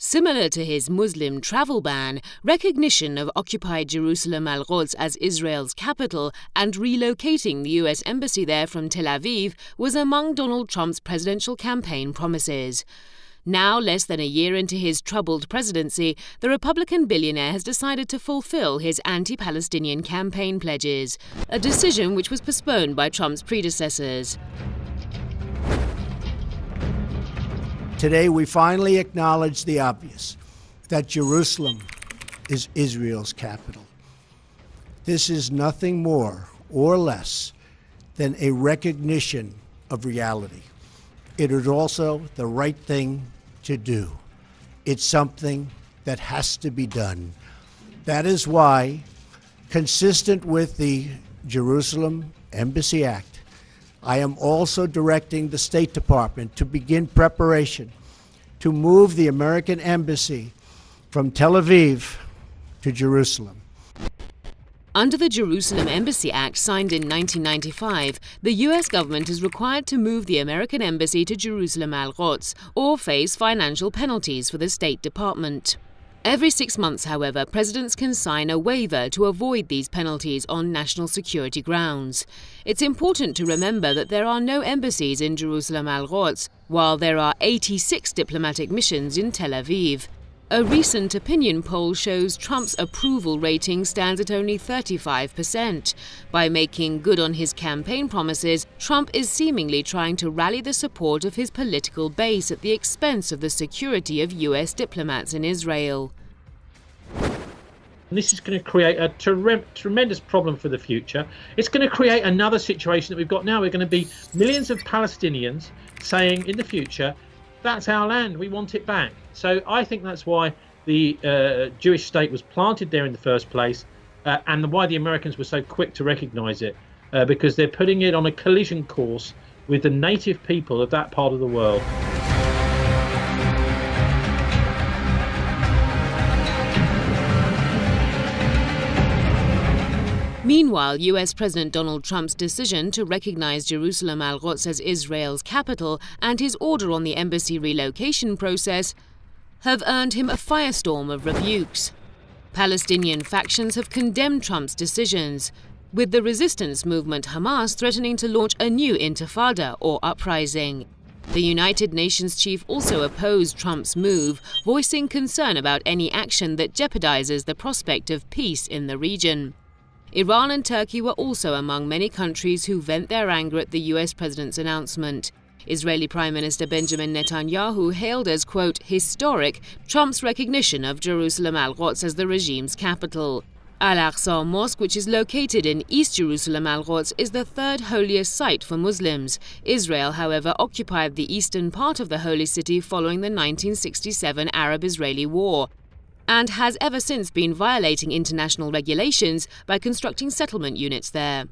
Similar to his Muslim travel ban, recognition of occupied Jerusalem Al-Quds as Israel's capital and relocating the U.S. embassy there from Tel Aviv was among Donald Trump's presidential campaign promises. Now, less than a year into his troubled presidency, the Republican billionaire has decided to fulfill his anti-Palestinian campaign pledges, a decision which was postponed by Trump's predecessors. Today, we finally acknowledge the obvious, that Jerusalem is Israel's capital. This is nothing more or less than a recognition of reality. It is also the right thing to do. It's something that has to be done. That is why, consistent with the Jerusalem Embassy Act, I am also directing the State Department to begin preparation to move the American embassy from Tel Aviv to Jerusalem. Under the Jerusalem Embassy Act signed in 1995, the U.S. government is required to move the American embassy to Jerusalem Al-Quds or face financial penalties for the State Department. Every 6 months, however, presidents can sign a waiver to avoid these penalties on national security grounds. It's important to remember that there are no embassies in Jerusalem Al-Quds, while there are 86 diplomatic missions in Tel Aviv. A recent opinion poll shows Trump's approval rating stands at only 35%. By making good on his campaign promises, Trump is seemingly trying to rally the support of his political base at the expense of the security of U.S. diplomats in Israel. This is going to create a tremendous problem for the future. It's going to create another situation that we've got now. We're going to be millions of Palestinians saying in the future, that's our land, we want it back. So I think that's why the Jewish state was planted there in the first place, and why the Americans were so quick to recognize it, because they're putting it on a collision course with the native people of that part of the world. Meanwhile, U.S. President Donald Trump's decision to recognize Jerusalem Al-Quds as Israel's capital and his order on the embassy relocation process have earned him a firestorm of rebukes. Palestinian factions have condemned Trump's decisions, with the resistance movement Hamas threatening to launch a new intifada or uprising. The United Nations chief also opposed Trump's move, voicing concern about any action that jeopardizes the prospect of peace in the region. Iran and Turkey were also among many countries who vent their anger at the U.S. president's announcement. Israeli Prime Minister Benjamin Netanyahu hailed as, quote, historic Trump's recognition of Jerusalem Al-Quds as the regime's capital. Al-Aqsa Mosque, which is located in East Jerusalem Al-Quds, is the third holiest site for Muslims. Israel, however, occupied the eastern part of the holy city following the 1967 Arab-Israeli War, and has ever since been violating international regulations by constructing settlement units there.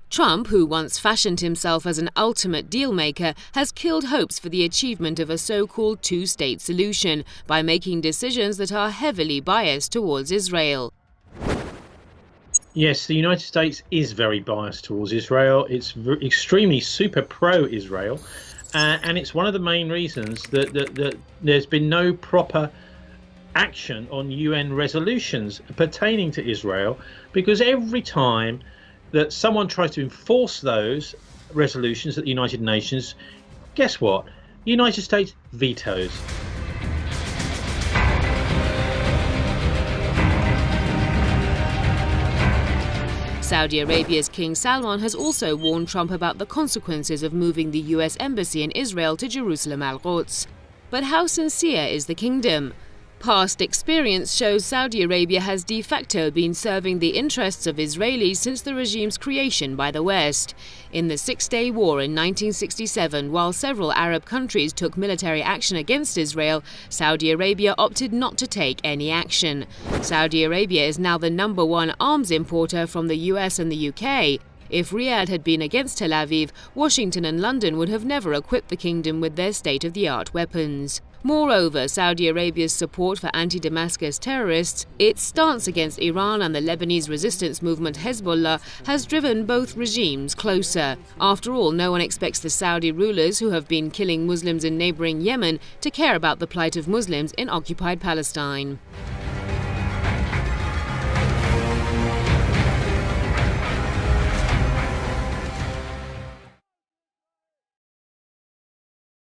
Trump, who once fashioned himself as an ultimate deal-maker, has killed hopes for the achievement of a so-called two-state solution by making decisions that are heavily biased towards Israel. Yes, the United States is very biased towards Israel. It's extremely super pro-Israel, and it's one of the main reasons that there's been no proper action on UN resolutions pertaining to Israel, because every time that someone tries to enforce those resolutions at the United Nations, guess what? The United States vetoes. Saudi Arabia's King Salman has also warned Trump about the consequences of moving the U.S. embassy in Israel to Jerusalem Al-Quds. But how sincere is the kingdom? Past experience shows Saudi Arabia has de facto been serving the interests of Israelis since the regime's creation by the West. In the Six-Day War in 1967, while several Arab countries took military action against Israel, Saudi Arabia opted not to take any action. Saudi Arabia is now the #1 arms importer from the US and the UK. If Riyadh had been against Tel Aviv, Washington and London would have never equipped the kingdom with their state-of-the-art weapons. Moreover, Saudi Arabia's support for anti-Damascus terrorists, its stance against Iran and the Lebanese resistance movement Hezbollah has driven both regimes closer. After all, no one expects the Saudi rulers who have been killing Muslims in neighboring Yemen to care about the plight of Muslims in occupied Palestine.